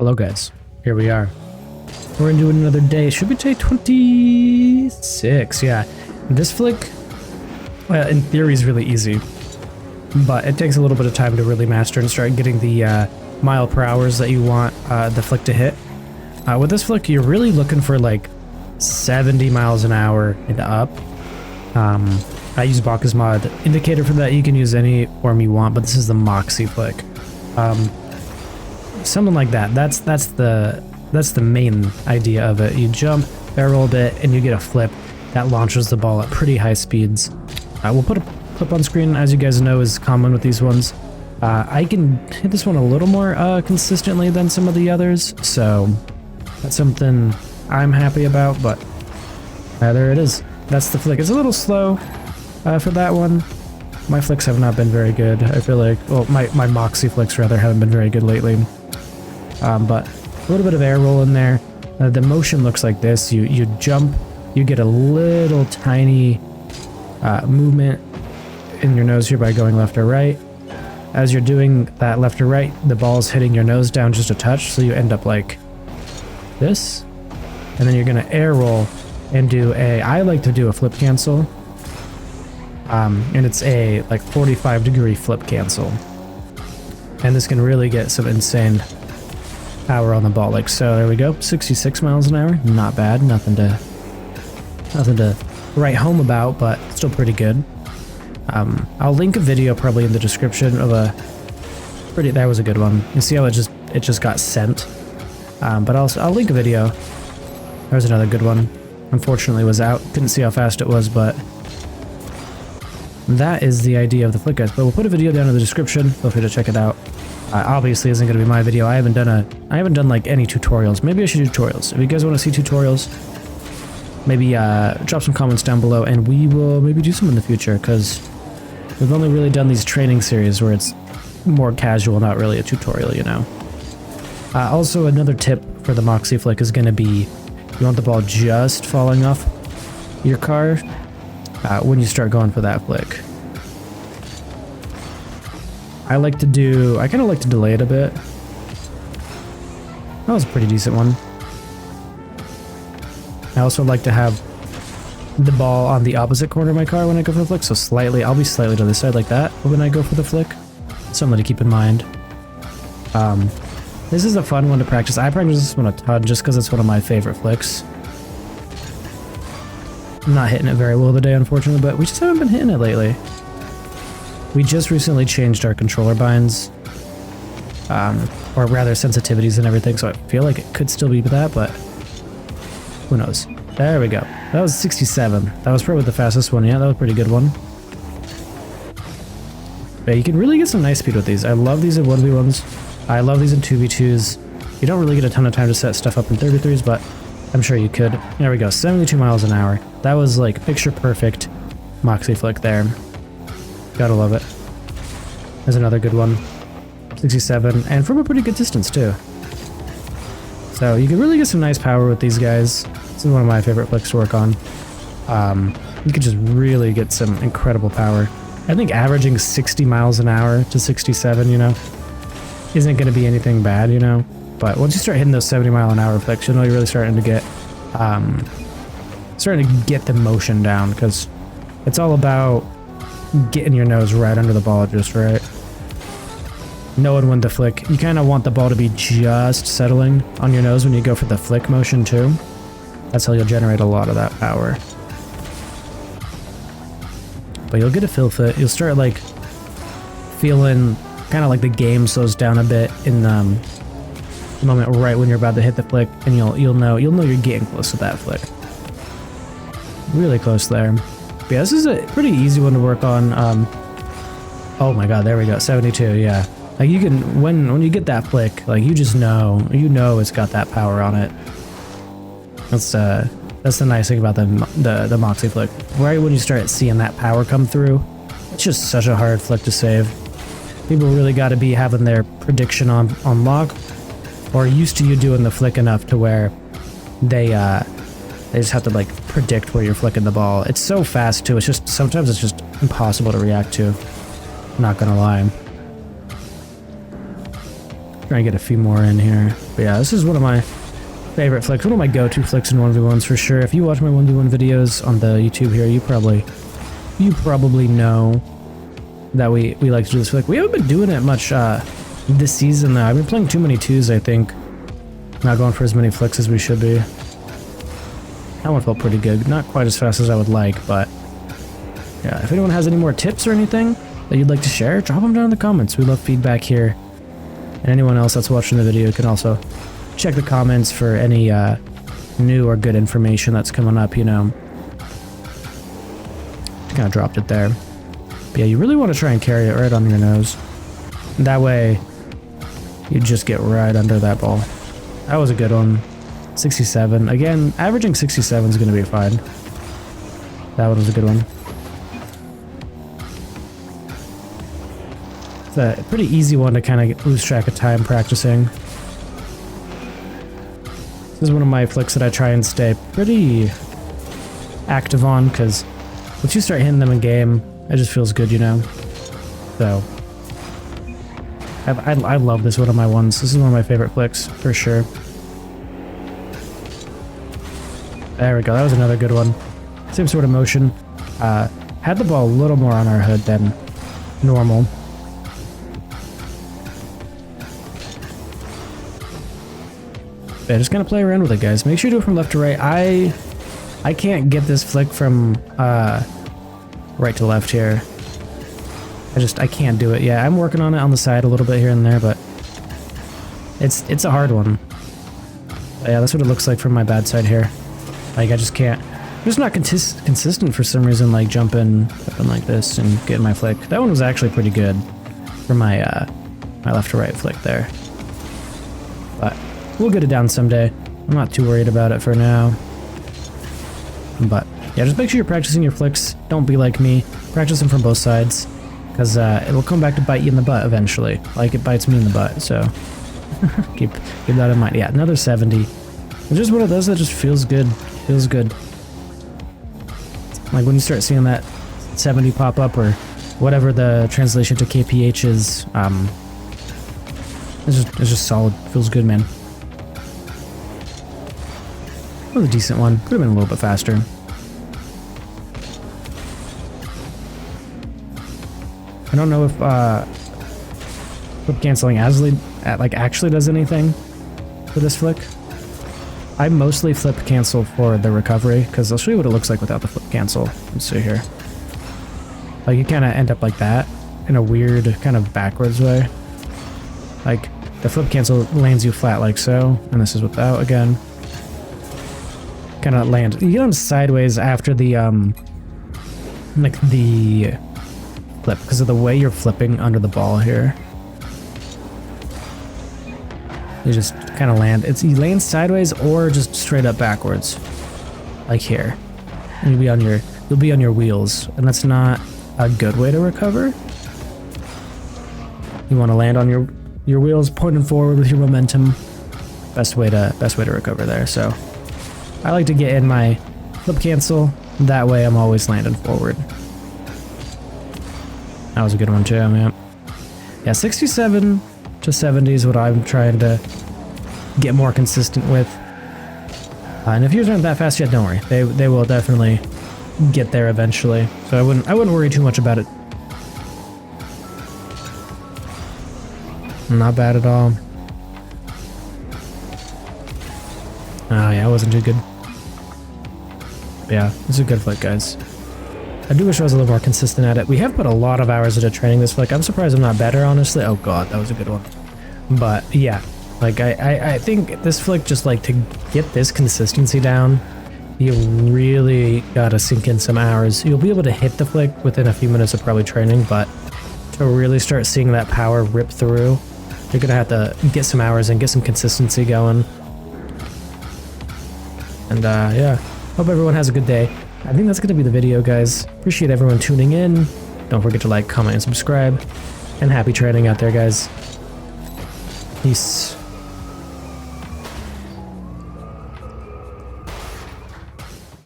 Hello guys, here we are. We're into another day. Should be day 26, yeah. This flick, well, in theory is really easy, but it takes a little bit of time to really master and start getting the mile per hours that you want the flick to hit. With this flick, you're really looking for like 70 miles an hour and up. I use Mawkzy's mod indicator for that. You can use any form you want, but this is the Mawkzy flick. Something like that. That's the main idea of it. You jump, barrel a bit, and you get a flip that launches the ball at pretty high speeds. We'll put a clip on screen, as you guys know is common with these ones. I can hit this one a little more consistently than some of the others, so that's something I'm happy about, but there it is. That's the flick. It's a little slow for that one. My flicks have not been very good. I feel like, well, my Mawkzy flicks rather haven't been very good lately. But a little bit of air roll in there. The motion looks like this. You jump, you get a little tiny movement in your nose here by going left or right. As you're doing that left or right, the ball's hitting your nose down just a touch, so you end up like this. And then you're gonna air roll and do I like to do a flip cancel. And it's a like 45-degree flip cancel. And this can really get some insane power on the ball, like so. There we go, 66 miles an hour, not bad. Nothing to write home about, but still pretty good. I'll link a video probably in the description of that was a good one. You see how it just got sent. But I'll link a video. There's another good one. Unfortunately, it was out. Couldn't see how fast it was, but that is the idea of the flick, guys. But we'll put a video down in the description. Feel free to check it out. Obviously isn't going to be my video. I haven't done like any tutorials. Maybe I should do tutorials. If you guys want to see tutorials, maybe drop some comments down below and we will maybe do some in the future, because we've only really done these training series where it's more casual, not really a tutorial, you know. Also, another tip for the Mawkzy flick is going to be, you want the ball just falling off your car when you start going for that flick. I kind of like to delay it a bit. That was a pretty decent one. I also like to have the ball on the opposite corner of my car when I go for the flick, so I'll be slightly to the side like that when I go for the flick. Something to keep in mind. This is a fun one to practice. I practice this one a ton just because it's one of my favorite flicks. I'm not hitting it very well today, unfortunately, but we just haven't been hitting it lately. We just recently changed our controller binds, or rather sensitivities and everything, so I feel like it could still be that, but who knows. There we go. That was 67. That was probably the fastest one. Yeah, that was a pretty good one. But you can really get some nice speed with these. I love these in 1v1s. I love these in 2v2s. You don't really get a ton of time to set stuff up in 33s, but I'm sure you could. There we go, 72 miles an hour. That was like picture perfect Mawkzy flick there. Gotta love it. There's another good one. 67, and from a pretty good distance too. So you can really get some nice power with these guys. This is one of my favorite flicks to work on. You could just really get some incredible power. I think averaging 60 miles an hour to 67, you know, isn't going to be anything bad, you know. But once you start hitting those 70 mile an hour flicks, you know you're really starting to get the motion down, because it's all about getting your nose right under the ball just right. Knowing when to flick. You kind of want the ball to be just settling on your nose when you go for the flick motion too. That's how you'll generate a lot of that power. But you'll get a feel for it. You'll start like feeling kind of like the game slows down a bit in the moment right when you're about to hit the flick, and you'll know you're getting close to that flick. Really close there. But yeah, this is a pretty easy one to work on. Oh my god, there we go, 72. Yeah, like you can when you get that flick, like you know it's got that power on it. That's the nice thing about the Mawkzy flick. Right when you start seeing that power come through, it's just such a hard flick to save. People really got to be having their prediction on lock, or used to you doing the flick enough to where they just have to like predict where you're flicking the ball. It's so fast too. Sometimes it's just impossible to react to. I'm not gonna lie. Try and get a few more in here. But yeah, this is one of my favorite flicks, one of my go-to flicks in 1v1s for sure. If you watch my 1v1 videos on the YouTube here, you probably know that we like to do this flick. We haven't been doing it much this season though. I've been playing too many twos, I think. Not going for as many flicks as we should be. That one felt pretty good. Not quite as fast as I would like, but yeah, if anyone has any more tips or anything that you'd like to share, drop them down in the comments. We love feedback here. And anyone else that's watching the video can also check the comments for any new or good information that's coming up, you know. Kind of dropped it there. But yeah, you really want to try and carry it right on your nose. That way, you just get right under that ball. That was a good one. 67. Again, averaging 67 is going to be fine. That one was a good one. It's a pretty easy one to kind of lose track of time practicing. This is one of my flicks that I try and stay pretty active on, because once you start hitting them in game, it just feels good, you know? So, I love this one of my ones. This is one of my favorite flicks, for sure. There we go, that was another good one. Same sort of motion. Had the ball a little more on our hood than normal. Yeah, just kind of play around with it, guys. Make sure you do it from left to right. I can't get this flick from right to left here. I can't do it. Yeah, I'm working on it on the side a little bit here and there, but it's a hard one. But yeah, that's what it looks like from my bad side here. Like, I just can't. I'm just not consistent for some reason, like jumping like this and getting my flick. That one was actually pretty good for my my left to right flick there. But we'll get it down someday. I'm not too worried about it for now. But yeah, just make sure you're practicing your flicks. Don't be like me. Practice them from both sides, because it'll come back to bite you in the butt eventually. Like it bites me in the butt, so keep that in mind. Yeah, another 70. It's just one of those that just feels good. Feels good. Like when you start seeing that 70 pop up, or whatever the translation to KPH is, it's just solid. Feels good, man. That was a decent one. Could have been a little bit faster. I don't know if flip canceling actually does anything for this flick. I mostly flip cancel for the recovery, because I'll show you what it looks like without the flip cancel. Let's see here. Like, you kind of end up like that in a weird kind of backwards way. Like, the flip cancel lands you flat like so, and this is without again. Kind of land. You get them sideways after the like the flip, because of the way you're flipping under the ball here. You just kind of land. You land sideways or just straight up backwards, like here. And you'll be on your wheels, and that's not a good way to recover. You want to land on your wheels, pointing forward with your momentum. Best way to recover there. So I like to get in my flip cancel. That way, I'm always landing forward. That was a good one too, man. Yeah, 67 to 70 is what I'm trying to get more consistent with. And if yours aren't that fast yet, don't worry. They will definitely get there eventually. So I wouldn't worry too much about it. Not bad at all. Oh yeah, it wasn't too good. But yeah, it's a good flick, guys. I do wish I was a little more consistent at it. We have put a lot of hours into training this flick. I'm surprised I'm not better, honestly. Oh god, that was a good one. But yeah, like I think this flick, just like to get this consistency down, you really gotta sink in some hours. You'll be able to hit the flick within a few minutes of probably training, but to really start seeing that power rip through, you're gonna have to get some hours and get some consistency going. And yeah, hope everyone has a good day. I think that's going to be the video, guys. Appreciate everyone tuning in. Don't forget to like, comment, and subscribe. And happy training out there, guys. Peace.